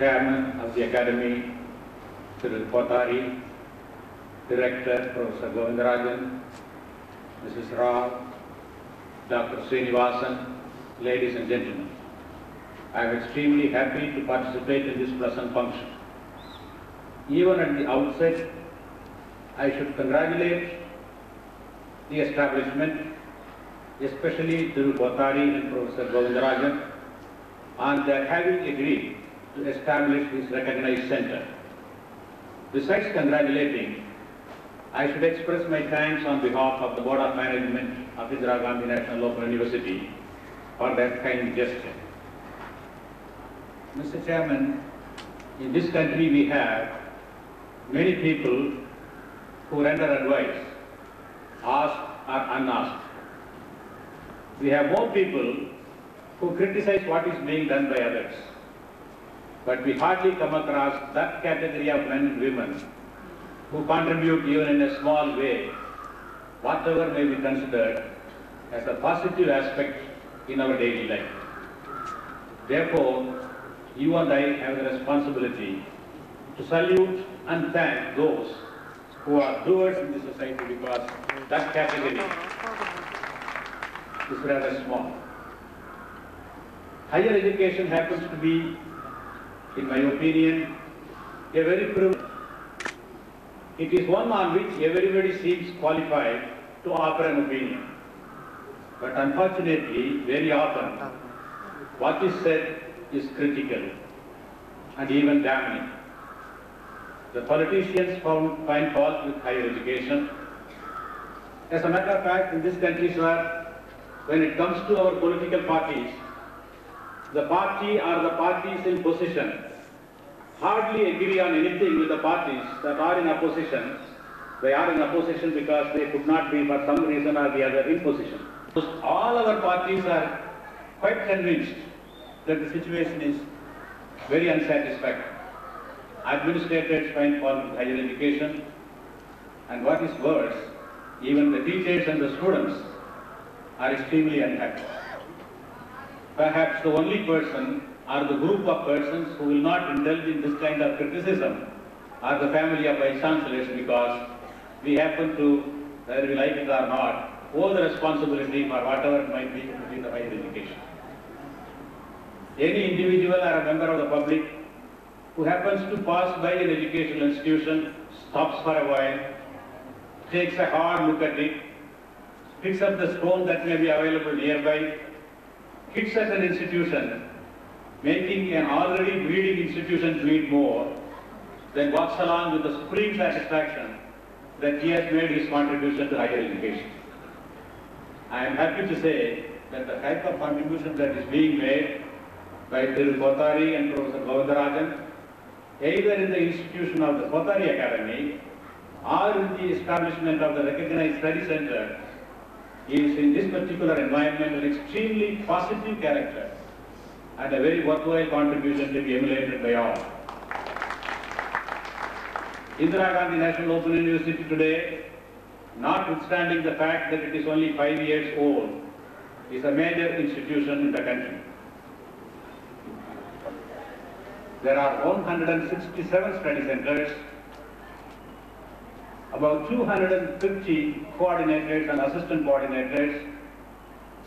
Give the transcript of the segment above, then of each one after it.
Chairman of the Academy, Sri Kothari, Director, Professor Govindarajan, Mrs. Rao, Dr. Srinivasan, ladies and gentlemen. I am extremely happy to participate in this pleasant function. Even at the outset, I should congratulate the establishment, especially Thiru Kothari and Professor Govindarajan, on their having agreed to establish this recognized center. Besides congratulating, I should express my thanks on behalf of the Board of Management of Indira Gandhi National Open University for that kind gesture. Mr. Chairman, in this country we have many people who render advice, asked or unasked. We have more people who criticize what is being done by others. But we hardly come across that category of men and women who contribute even in a small way, whatever may be considered as a positive aspect in our daily life. Therefore, you and I have the responsibility to salute and thank those who are doers in the society, because that category is rather small. Higher education happens to be, in my opinion, a very privileged. It is one on which everybody seems qualified to offer an opinion. But unfortunately, very often, what is said is critical and even damning. The politicians find fault with higher education. As a matter of fact, in this country, sir, when it comes to our political parties, the party or the parties in position hardly agree on anything with the parties that are in opposition. They are in opposition because they could not be, for some reason or the other, in position. All our parties are quite convinced that the situation is very unsatisfactory. Administrators find fault with higher education, and what is worse, even the teachers and the students are extremely unhappy. Perhaps the only person or the group of persons who will not indulge in this kind of criticism are the family of vice chancellors, because we happen to, whether we like it or not, owe the responsibility for whatever it might be in the higher education. Any individual or a member of the public who happens to pass by an educational institution, stops for a while, takes a hard look at it, picks up the stone that may be available nearby, hits at an institution, making an already bleeding institution bleed more, then walks along with the supreme satisfaction that he has made his contribution to higher education. I am happy to say that the type of contribution that is being made by Thiru Kothari and Professor Govindarajan, either in the institution of the Kothari Academy or in the establishment of the recognized study center, is in this particular environment an extremely positive character and a very worthwhile contribution to be emulated by all. Indira Gandhi National Open University today, notwithstanding the fact that it is only 5 years old, is a major institution in the country. There are 167 study centers, about 250 coordinators and assistant coordinators,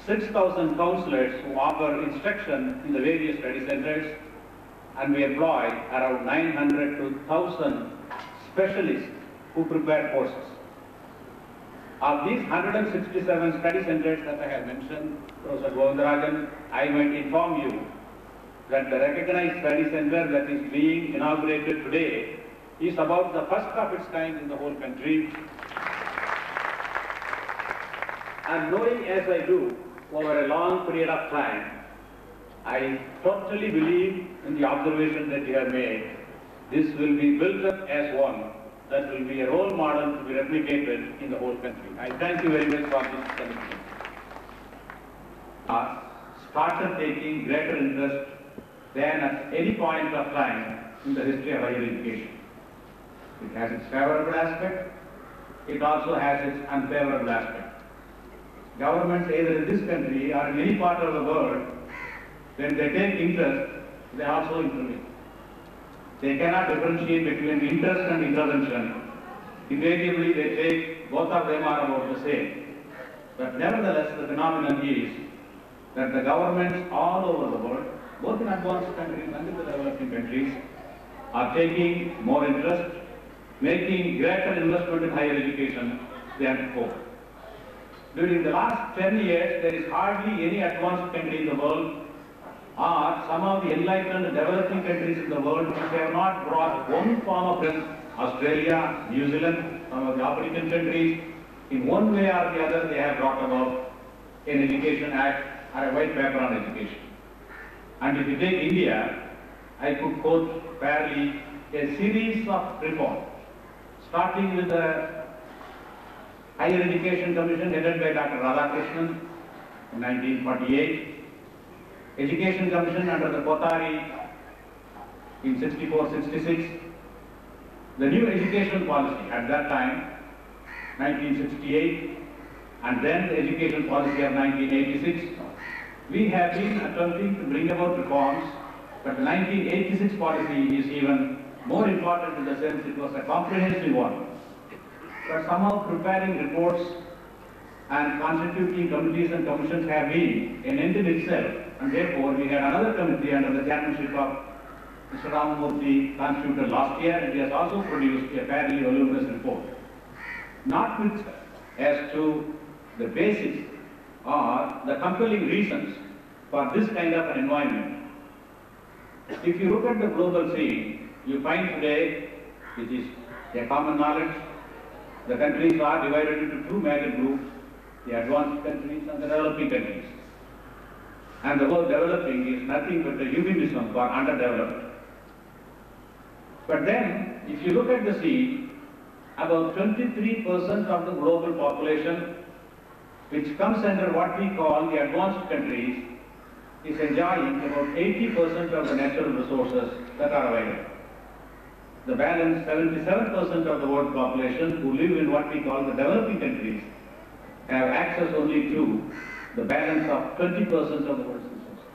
6,000 counselors who offer instruction in the various study centers, and we employ around 900 to 1,000 specialists who prepare courses. Of these 167 study centers that I have mentioned, Professor Govindarajan, I might inform you that the recognized study center that is being inaugurated today is about the first of its kind in the whole country. And knowing as I do over a long period of time, I totally believe in the observation that you have made. This will be built up as one that will be a role model to be replicated in the whole country. I thank you very much for this commitment. Started taking greater interest than at any point of time in the history of higher education. It has its favorable aspect, it also has its unfavorable aspect. Governments either in this country or in any part of the world, when they take interest, they also intervene. They cannot differentiate between interest and intervention. Invariably, they take both of them are about the same. But nevertheless, the phenomenon is that the governments all over the world, both in advanced countries and in the developing countries, are taking more interest, making greater investment in higher education than before. During the last 10 years, there is hardly any advanced country in the world or some of the enlightened developing countries in the world which have not brought one form of Australia, New Zealand, some of the African countries, in one way or the other they have brought about an education act or a white paper on education. And if you take India, I could quote fairly a series of reforms, starting with the Higher Education Commission headed by Dr. Radhakrishnan in 1948, Education Commission under the Kothari in 64-66, the new education policy at that time, 1968, and then the education policy of 1986. We have been attempting to bring about reforms, but the 1986 policy is even more important in the sense it was a comprehensive one. But somehow preparing reports and constituting committees and commissions have been an end in itself, and therefore we had another committee under the chairmanship of Mr. Ramamurthy constituted last year, and he has also produced a fairly voluminous report. Not with as to the basics or the compelling reasons for this kind of an environment. If you look at the global scene, you find today, which is a common knowledge, the countries are divided into two major groups, the advanced countries and the developing countries. And the word developing is nothing but a euphemism for underdeveloped. But then, if you look at the scene, about 23% of the global population, which comes under what we call the advanced countries, is enjoying about 80% of the natural resources that are available. The balance 77% of the world population who live in what we call the developing countries have access only to the balance of 20% of the world's resources.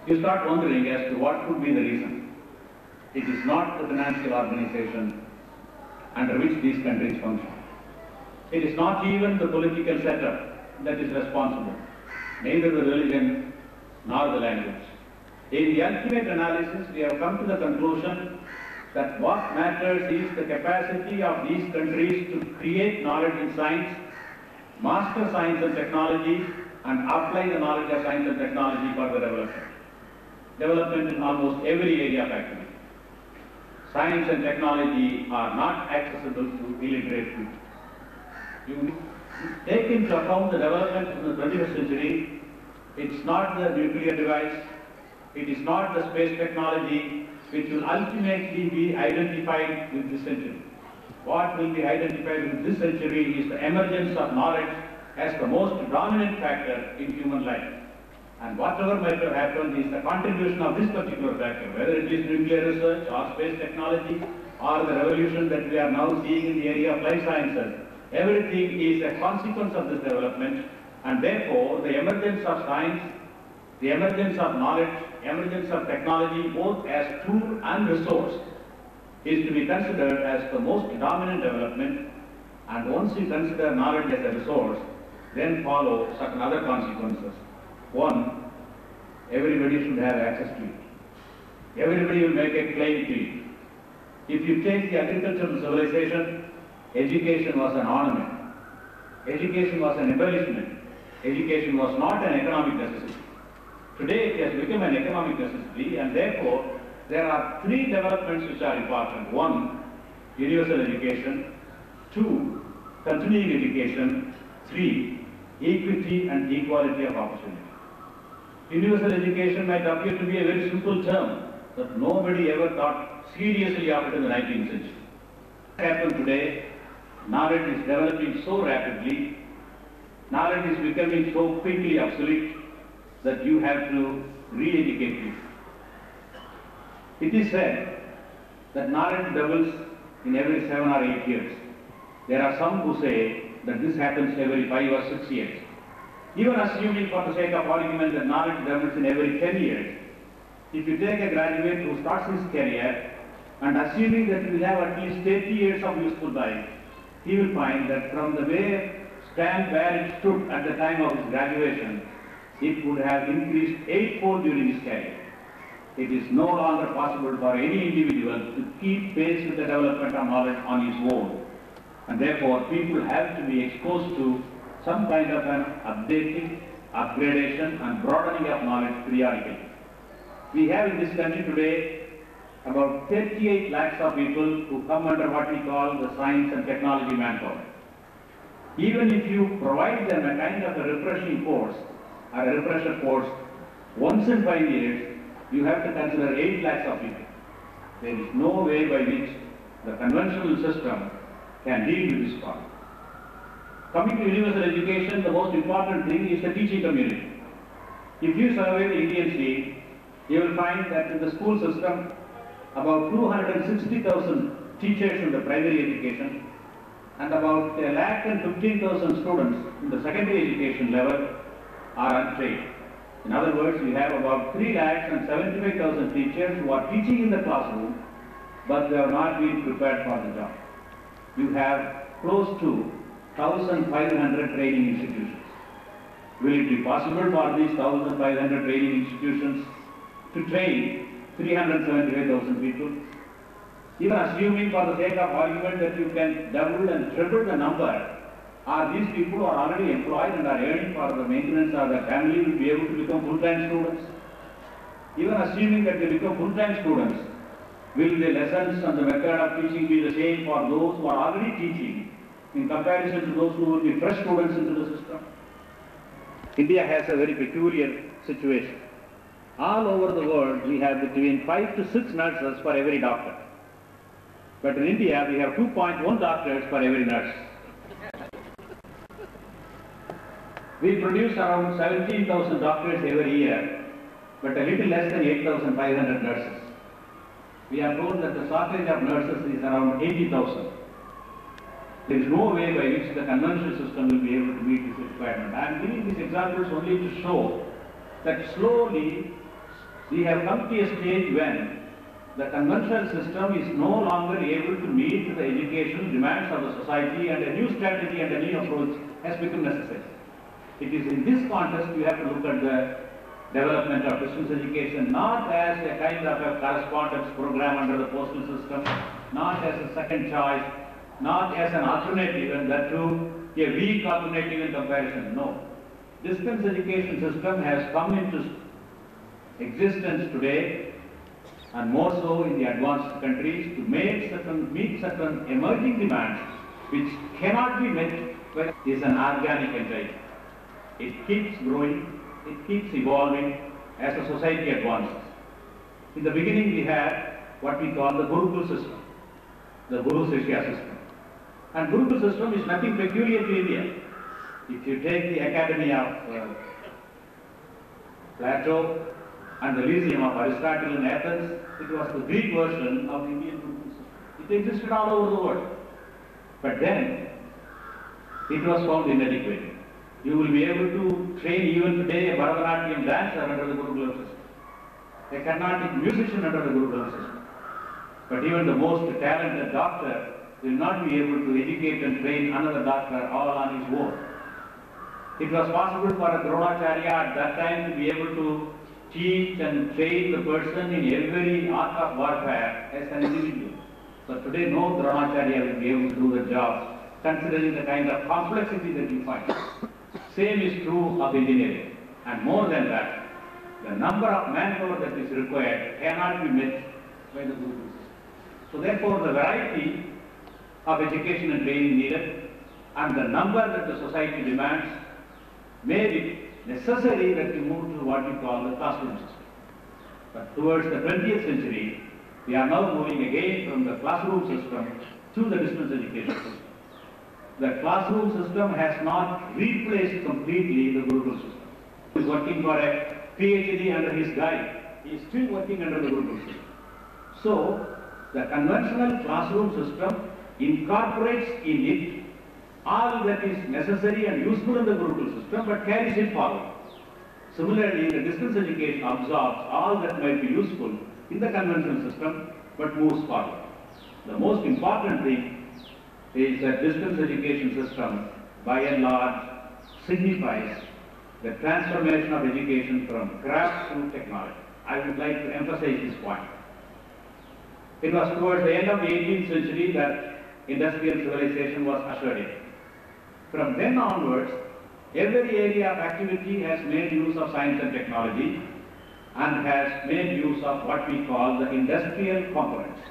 You start wondering as to what could be the reason. It is not the financial organization under which these countries function. It is not even the political setup that is responsible, neither the religion nor the language. In the ultimate analysis, we have come to the conclusion that what matters is the capacity of these countries to create knowledge in science, master science and technology, and apply the knowledge of science and technology for the development. Development in almost every area of activity. Science and technology are not accessible to illiterate people. You take into account the development in the 21st century, it's not the nuclear device, it is not the space technology which will ultimately be identified with this century. What will be identified with this century is the emergence of knowledge as the most dominant factor in human life. And whatever might have happened is the contribution of this particular factor, whether it is nuclear research or space technology or the revolution that we are now seeing in the area of life sciences. Everything is a consequence of this development, and therefore the emergence of science, the emergence of knowledge, emergence of technology, both as tool and resource, is to be considered as the most dominant development. And once you consider knowledge as a resource, then follow certain other consequences. One, everybody should have access to it. Everybody will make a claim to it. If you take the agricultural civilization, education was an ornament. Education was an embellishment. Education was not an economic necessity. Today it has become an economic necessity, and therefore there are three developments which are important. One, universal education. Two, continuing education. Three, equity and equality of opportunity. Universal education might appear to be a very simple term, but nobody ever thought seriously of it in the 19th century. What happened today? Knowledge is developing so rapidly, knowledge is becoming so quickly obsolete that you have to re-educate it. It is said that knowledge doubles in every 7 or 8 years. There are some who say that this happens every 5 or 6 years. Even assuming for the sake of argument that knowledge doubles in every 10 years, If you take a graduate who starts his career and assuming that he will have at least 30 years of useful life, he will find that from the way stand where it stood at the time of his graduation, it would have increased eightfold during his career. It is no longer possible for any individual to keep pace with the development of knowledge on his own. And therefore, people have to be exposed to some kind of an updating, upgradation and broadening of knowledge periodically. We have in this country today about 38 lakhs of people who come under what we call the science and technology manpower. Even if you provide them a kind of a refreshing course or a refresher course once in 5 years, you have to consider 8 lakhs of people. There is no way by which the conventional system can deal with this problem. Coming to universal education, the most important thing is the teaching community. If you survey the Indian state, you will find that in the school system, about 260,000 teachers in the primary education and about 1,15,000 students in the secondary education level are untrained. In other words, we have about 3,75,000 teachers who are teaching in the classroom, but they have not been prepared for the job. You have close to 1,500 training institutions. Will it be possible for these 1,500 training institutions to train 375,000 people? Even assuming for the sake of argument that you can double and triple the number, are these people who are already employed and are earning for the maintenance of their family will be able to become full-time students? Even assuming that they become full-time students, will the lessons and the method of teaching be the same for those who are already teaching in comparison to those who will be fresh students into the system? India has a very peculiar situation. All over the world, we have between 5 to 6 nurses for every doctor. But in India, we have 2.1 doctors for every nurse. We produce around 17,000 doctors every year, but a little less than 8,500 nurses. We are told that the shortage of nurses is around 80,000. There is no way by which the conventional system will be able to meet this requirement. I am giving these examples only to show that slowly we have come to a stage when the conventional system is no longer able to meet the educational demands of the society, and a new strategy and a new approach has become necessary. It is in this context we have to look at the development of distance education not as a kind of a correspondence program under the postal system, not as a second choice, not as an alternative, and that too a weak alternative in comparison. No. Distance education system has come into existence today, and more so in the advanced countries, to meet certain emerging demands which cannot be met by is an organic entity. It keeps growing, it keeps evolving as the society advances. In the beginning we had what we call the Gurukul system, the Guru Shishya system. And Gurukul system is nothing peculiar to India. If you take the Academy of Plato and the Lyceum of Aristotle in Athens, it was the Greek version of the Indian Gurukul system. It existed all over the world. But then it was found inadequate. You will be able to train even today a Bharatanatyam dancer under the Gurukul system, a Carnatic musician under the Gurukul system. But even the most talented doctor will not be able to educate and train another doctor all on his own. It was possible for a Dronacharya at that time to be able to teach and train the person in every art of warfare as an individual. But today no Dronacharya will be able to do the job, considering the kind of complexity that you find. Same is true of engineering. And more than that, the number of manpower that is required cannot be met by the Gurukul system. So therefore, the variety of education and training needed and the number that the society demands made it necessary that we move to what we call the classroom system. But towards the 20th century, we are now moving again from the classroom system to the distance education system. The classroom system has not replaced completely the Gurukul system. He is working for a PhD under his guide. He is still working under the Gurukul system. So, the conventional classroom system incorporates in it all that is necessary and useful in the Gurukul system, but carries it forward. Similarly, the distance education absorbs all that might be useful in the conventional system but moves forward. The most important thing is that distance education system by and large signifies the transformation of education from craft to technology. I would like to emphasize this point. It was towards the end of the 18th century that industrial civilization was ushered in. From then onwards, every area of activity has made use of science and technology and has made use of what we call the industrial components.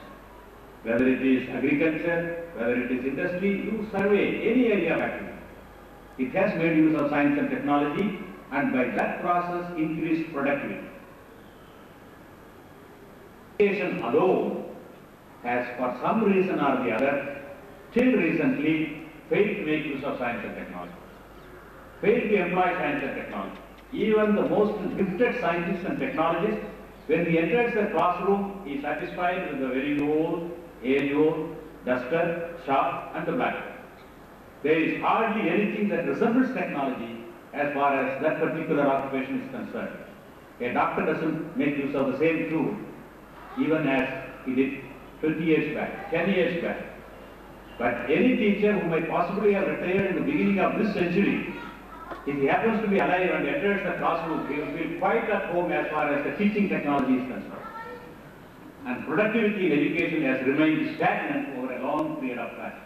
Whether it is agriculture, whether it is industry, you survey any area of activity. It has made use of science and technology and by that process increased productivity. Education alone has for some reason or the other till recently failed to make use of science and technology, failed to employ science and technology. Even the most gifted scientists and technologists, when he enters the classroom, he is satisfied with the very old A4, duster, chalk and the blackboard. There is hardly anything that resembles technology as far as that particular occupation is concerned. A doctor doesn't make use of the same tool even as he did 20 years back, 10 years back. But any teacher who might possibly have retired in the beginning of this century, if he happens to be alive and enters the classroom, he will feel quite at home as far as the teaching technology is concerned. And productivity in education has remained stagnant over a long period of time.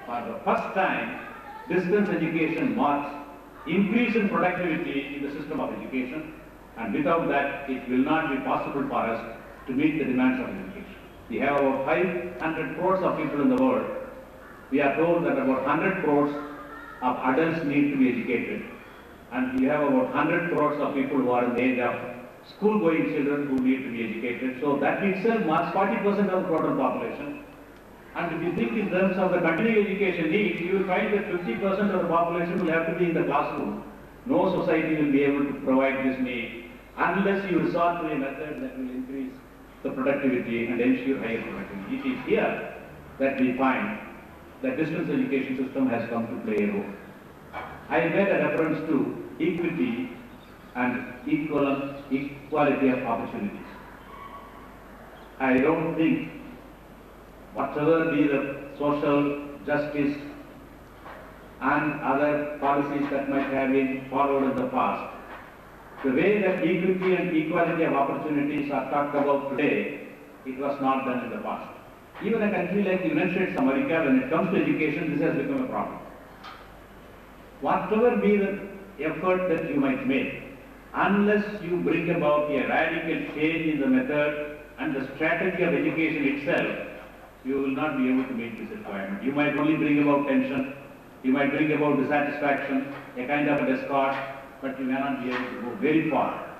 For the first time, distance education marks increase in productivity in the system of education, and without that, it will not be possible for us to meet the demands of education. We have about 500 crores of people in the world. We are told that about 100 crores of adults need to be educated, and we have about 100 crores of people who are in the age of school-going children who need to be educated. So that itself marks 40% of the total population. And if you think in terms of the continuing education needs, you will find that 50% of the population will have to be in the classroom. No society will be able to provide this need unless you resort to a method that will increase the productivity and ensure higher productivity. It is here that we find that distance education system has come to play a role. I made a reference to equity and equality of opportunities. I don't think whatever be the social justice and other policies that might have been followed in the past, the way that equity and equality of opportunities are talked about today, it was not done in the past. Even a country like the United States of America, when it comes to education, this has become a problem. Whatever be the effort that you might make, unless you bring about a radical change in the method and the strategy of education itself, you will not be able to meet this requirement. You might only bring about tension, you might bring about dissatisfaction, a kind of a discord, but you may not be able to go very far.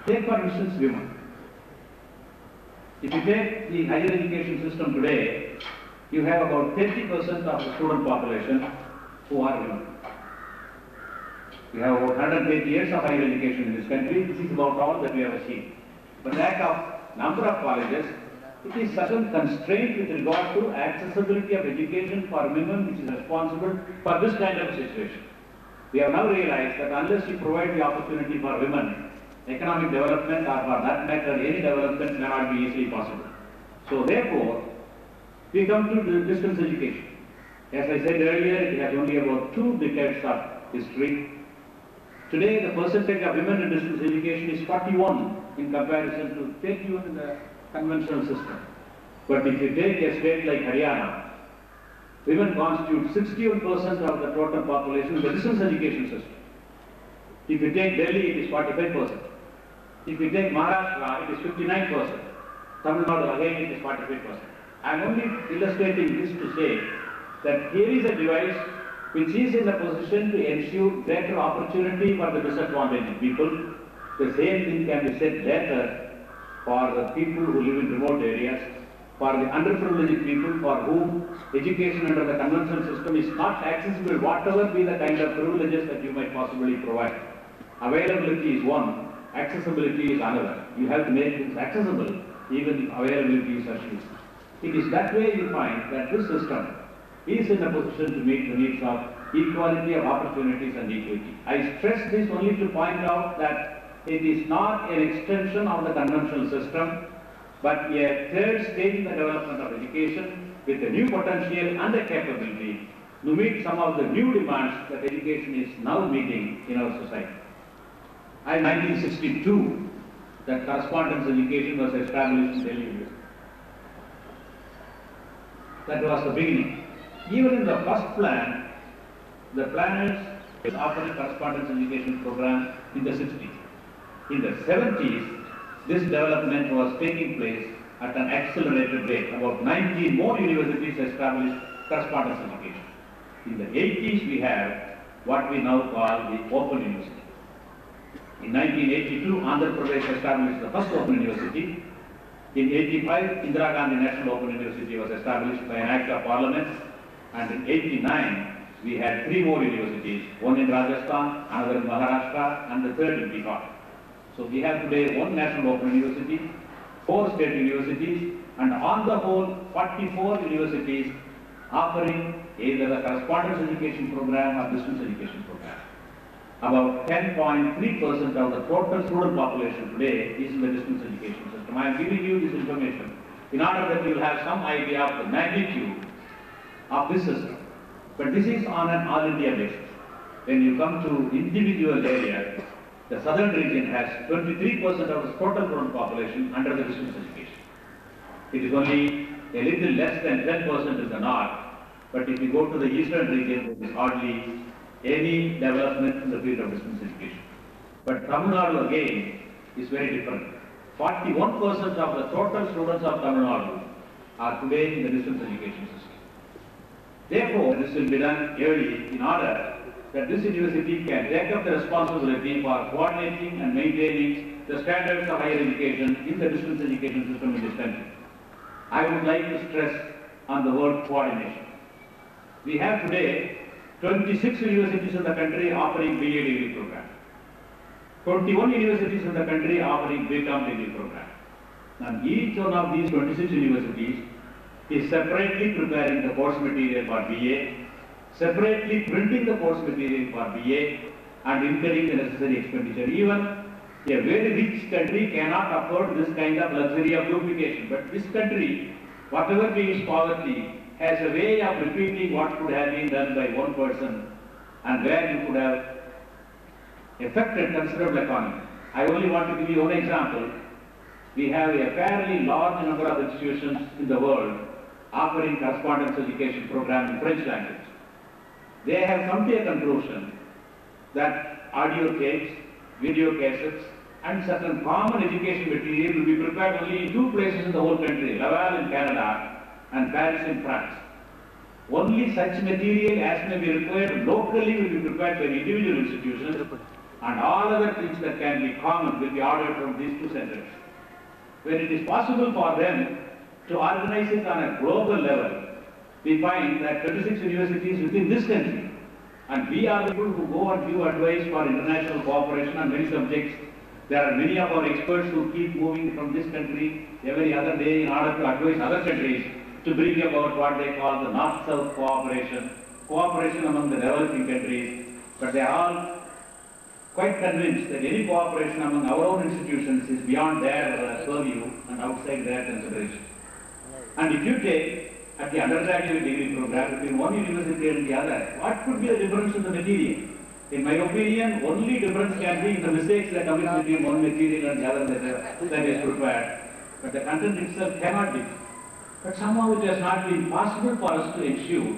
Take for instance women. If you take the higher education system today, you have about 30% of the student population who are women. We have about 180 years of higher education in this country. This is about all that we have achieved. But lack of number of colleges, it is certain constraint with regard to accessibility of education for women which is responsible for this kind of situation. We have now realized that unless you provide the opportunity for women, economic development or for that matter any development may not be easily possible. So therefore, we come to the distance education. As I said earlier, it has only about 2 decades of history. Today, the percentage of women in distance education is 41 in comparison to 31 in the conventional system. But if you take a state like Haryana, women constitute 61% of the total population in the distance education system. If you take Delhi, it is 45%. If you take Maharashtra, it is 59%. Tamil Nadu, again, it is 45%. I am only illustrating this to say that here is a device which is in a position to ensure greater opportunity for the disadvantaged people. The same thing can be said later for the people who live in remote areas, for the underprivileged people for whom education under the conventional system is not accessible, whatever be the kind of privileges that you might possibly provide. Availability is one, accessibility is another. You have to make things accessible even if availability is achieved. It is that way you find that this system is in a position to meet the needs of equality of opportunities and equity. I stress this only to point out that it is not an extension of the conventional system, but a third stage in the development of education with a new potential and a capability to meet some of the new demands that education is now meeting in our society. In 1962, that correspondence education was established in Delhi University. That was the beginning. Even in the first plan, the planners offered a correspondence education program in the 60s. In the 70s, this development was taking place at an accelerated rate. About 19 more universities established correspondence education. In the 80s, we have what we now call the Open University. In 1982, Andhra Pradesh established the first Open University. In 85, Indira Gandhi National Open University was established by an Act of Parliament. And in 89, we had 3 more universities, one in Rajasthan, another in Maharashtra, and the third in Bihar. So we have today 1 National Open University, 4 state universities, and on the whole, 44 universities offering either the correspondence education program or distance education program. About 10.3% of the total student population today is in the distance education system. I am giving you this information in order that you will have some idea of the magnitude of this system. But this is on an all India basis. When you come to individual areas, the southern region has 23% of the total student population under the distance education. It is only a little less than 10% in the north, but if you go to the eastern region, there is hardly any development in the field of distance education. But Tamil Nadu again is very different. 41% of the total students of Tamil Nadu are today in the distance education system. Therefore, this will be done early in order that this university can take up the responsibility for coordinating and maintaining the standards of higher education in the distance education system in this country. I would like to stress on the word coordination. We have today 26 universities in the country offering BA degree program. 21 universities in the country offering BCom degree program. And each one of these 26 universities is separately preparing the course material for BA, separately printing the course material for BA, and incurring the necessary expenditure. Even a very rich country cannot afford this kind of luxury of duplication. But this country, whatever be its poverty, has a way of repeating what could have been done by one person and where you could have affected considerable economy. I only want to give you one example. We have a fairly large number of institutions in the world offering correspondence education program in French language. They have come to a conclusion that audio tapes, video cassettes, and certain common education material will be prepared only in 2 places in the whole country, Laval in Canada and Paris in France. Only such material as may be required locally will be prepared by individual institutions, and all other things that can be common will be ordered from these 2 centers. When it is possible for them to organize it on a global level, we find that 26 universities within this country, and we are the people who go and give advice for international cooperation on many subjects. There are many of our experts who keep moving from this country every other day in order to advise other countries to bring about what they call the North-South cooperation, cooperation among the developing countries. But they are all quite convinced that any cooperation among our own institutions is beyond their purview and outside their consideration. And if you take at the undergraduate degree program between one university and the other, what could be the difference in the material? In my opinion, only difference can be in the mistakes that come between one material and the other that is prepared. But the content itself cannot be. But somehow it has not been possible for us to ensure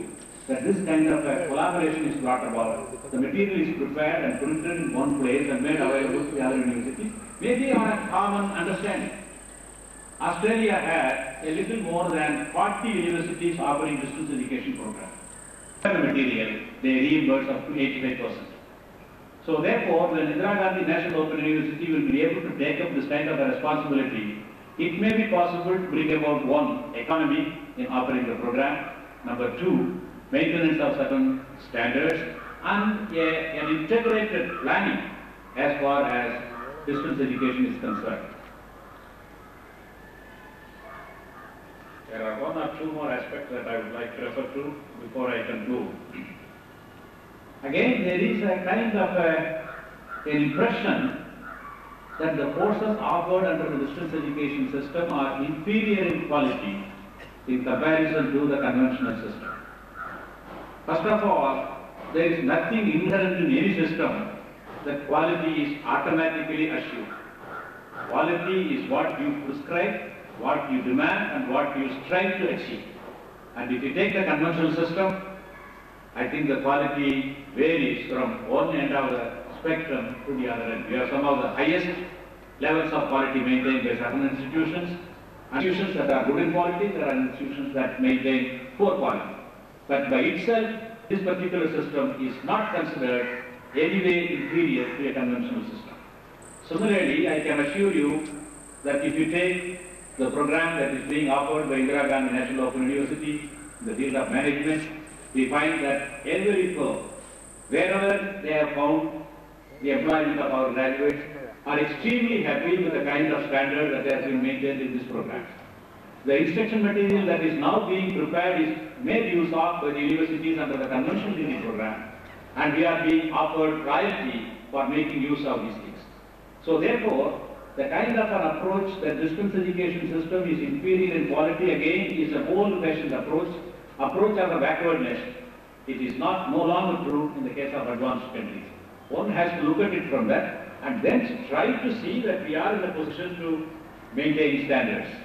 that this kind of a collaboration is brought about. The material is prepared and printed in one place and made available to the other universities, maybe on a common understanding. Australia had a little more than 40 universities offering distance education programs. The material, they reimburse up to 85%. So therefore, when Indira Gandhi National Open University will be able to take up this kind of a responsibility, it may be possible to bring about 1, economy in offering the program, number 2, maintenance of certain standards, and an integrated planning as far as distance education is concerned. There are 1 or 2 more aspects that I would like to refer to before I conclude. Again, there is a kind of an impression that the courses offered under the distance education system are inferior in quality in comparison to the conventional system. First of all, there is nothing inherent in any system that quality is automatically assured. Quality is what you prescribe, what you demand, and what you strive to achieve. And if you take the conventional system, I think the quality varies from one end of the spectrum to the other end. We have some of the highest levels of quality maintained by certain institutions. Institutions that are good in quality, there are institutions that maintain poor quality. But by itself, this particular system is not considered anyway inferior to a conventional system. Similarly, I can assure you that if you take the program that is being offered by Indira Gandhi National Open University in the field of management, we find that every firm, wherever they have found the employment of our graduates, are extremely happy with the kind of standard that has been maintained in this program. The instruction material that is now being prepared is made use of by the universities under the conventional degree program, and we are being offered royalty for making use of these things. So therefore, the kind of an approach that distance education system is inferior in quality again is an old-fashioned approach of a backwardness. It is no longer true in the case of advanced countries. One has to look at it from that and then try to see that we are in a position to maintain standards.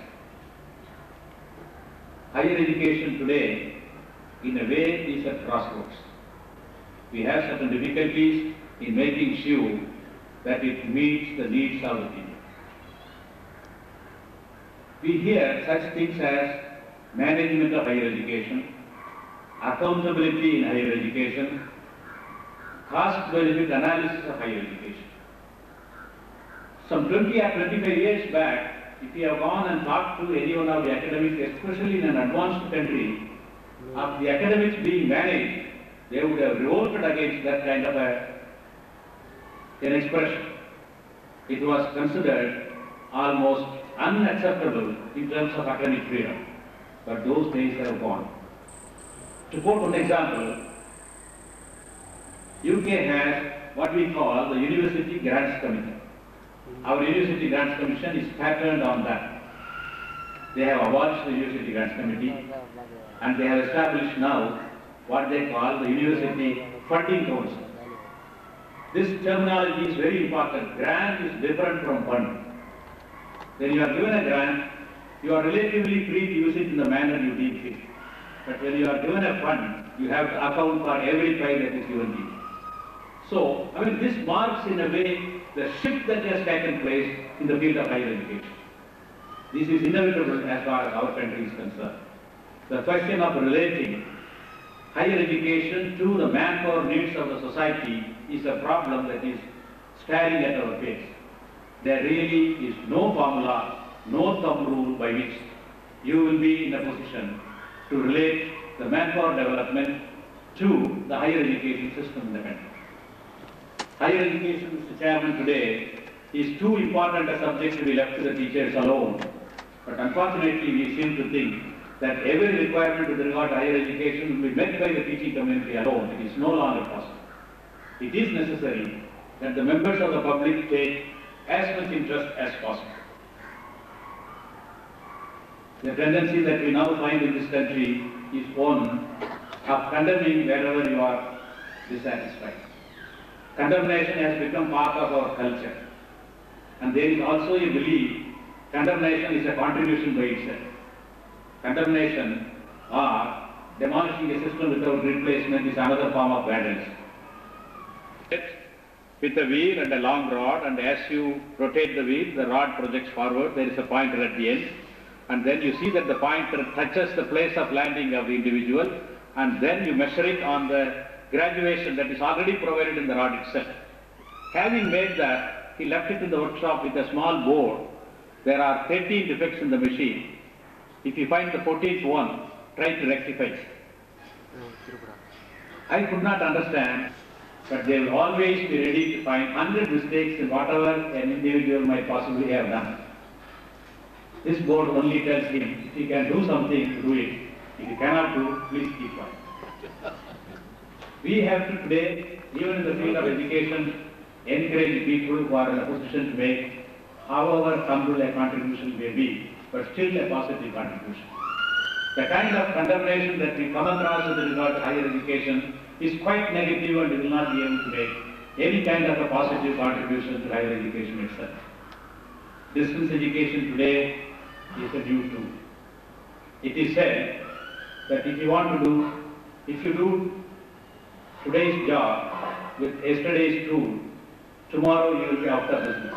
Higher education today, in a way, is at crossroads. We have certain difficulties in making sure that it meets the needs of the people. We hear such things as management of higher education, accountability in higher education, cost-benefit analysis of higher education. Some 20 or 25 years back, if you have gone and talked to any one of the academics, especially in an advanced country, of the academics being managed, they would have revolted against that kind of an expression. It was considered almost unacceptable in terms of academic freedom. But those days have gone. To quote one example, UK has what we call the University Grants Committee. Our University Grants Commission is patterned on that. They have abolished the University Grants Committee and they have established now what they call the University Funding Council. This terminology is very important. Grant is different from fund. When you are given a grant, you are relatively free to use it in the manner you deem fit. But when you are given a fund, you have to account for every pie that is given to you. So, this marks in a way the shift that has taken place in the field of higher education. This is inevitable as far as our country is concerned. The question of relating higher education to the manpower needs of the society is a problem that is staring at our face. There really is no formula, no thumb rule by which you will be in a position to relate the manpower development to the higher education system in the country. Higher education, Mr. Chairman, today is too important a subject to be left to the teachers alone. But unfortunately, we seem to think that every requirement with regard to higher education will be met by the teaching community alone. It is no longer possible. It is necessary that the members of the public take as much interest as possible. The tendency that we now find in this country is one of condemning wherever you are dissatisfied. Condemnation has become part of our culture. And there is also a belief condemnation is a contribution by itself. Condemnation or demolishing a system without replacement is another form of vandalism. With a wheel and a long rod, and as you rotate the wheel, the rod projects forward, there is a pointer at the end, and then you see that the pointer touches the place of landing of the individual, and then you measure it on the graduation that is already provided in the rod itself. Having made that, he left it in the workshop with a small board. There are 13 defects in the machine. If you find the 14th one, try to rectify it. I could not understand, but they will always be ready to find 100 mistakes in whatever an individual might possibly have done. This board only tells him, if he can do something, do it. If he cannot do, please keep quiet. We have to today, even in the field of education, encourage people who are in a position to make, however humble a contribution may be, but still a positive contribution. The kind of condemnation that we come across with regard to higher education is quite negative and we will not be able to make any kind of a positive contribution to higher education itself. Distance education today is a new tool. It is said that if you do today's job with yesterday's tool, tomorrow you will be out of business.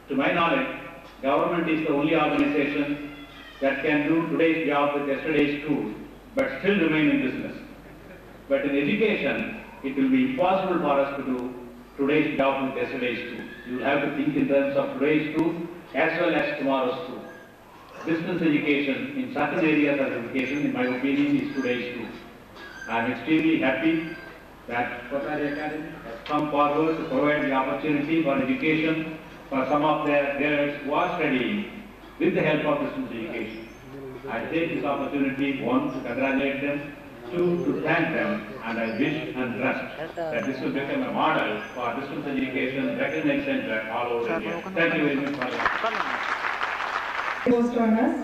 To my knowledge, government is the only organization that can do today's job with yesterday's tool, but still remain in business. But in education, it will be impossible for us to do today's job with yesterday's tool. You will have to think in terms of today's tool as well as tomorrow's tool. Distance education in certain areas of education, in my opinion, is today's tool. I am extremely happy that Kothari Academy has come forward to provide the opportunity for education for some of their girls who are studying with the help of distance education. I take this opportunity, one, to congratulate them, two, to thank them, and I wish and trust that this will become a model for distance education recognized center all over India. Thank you very much for that. Host on us.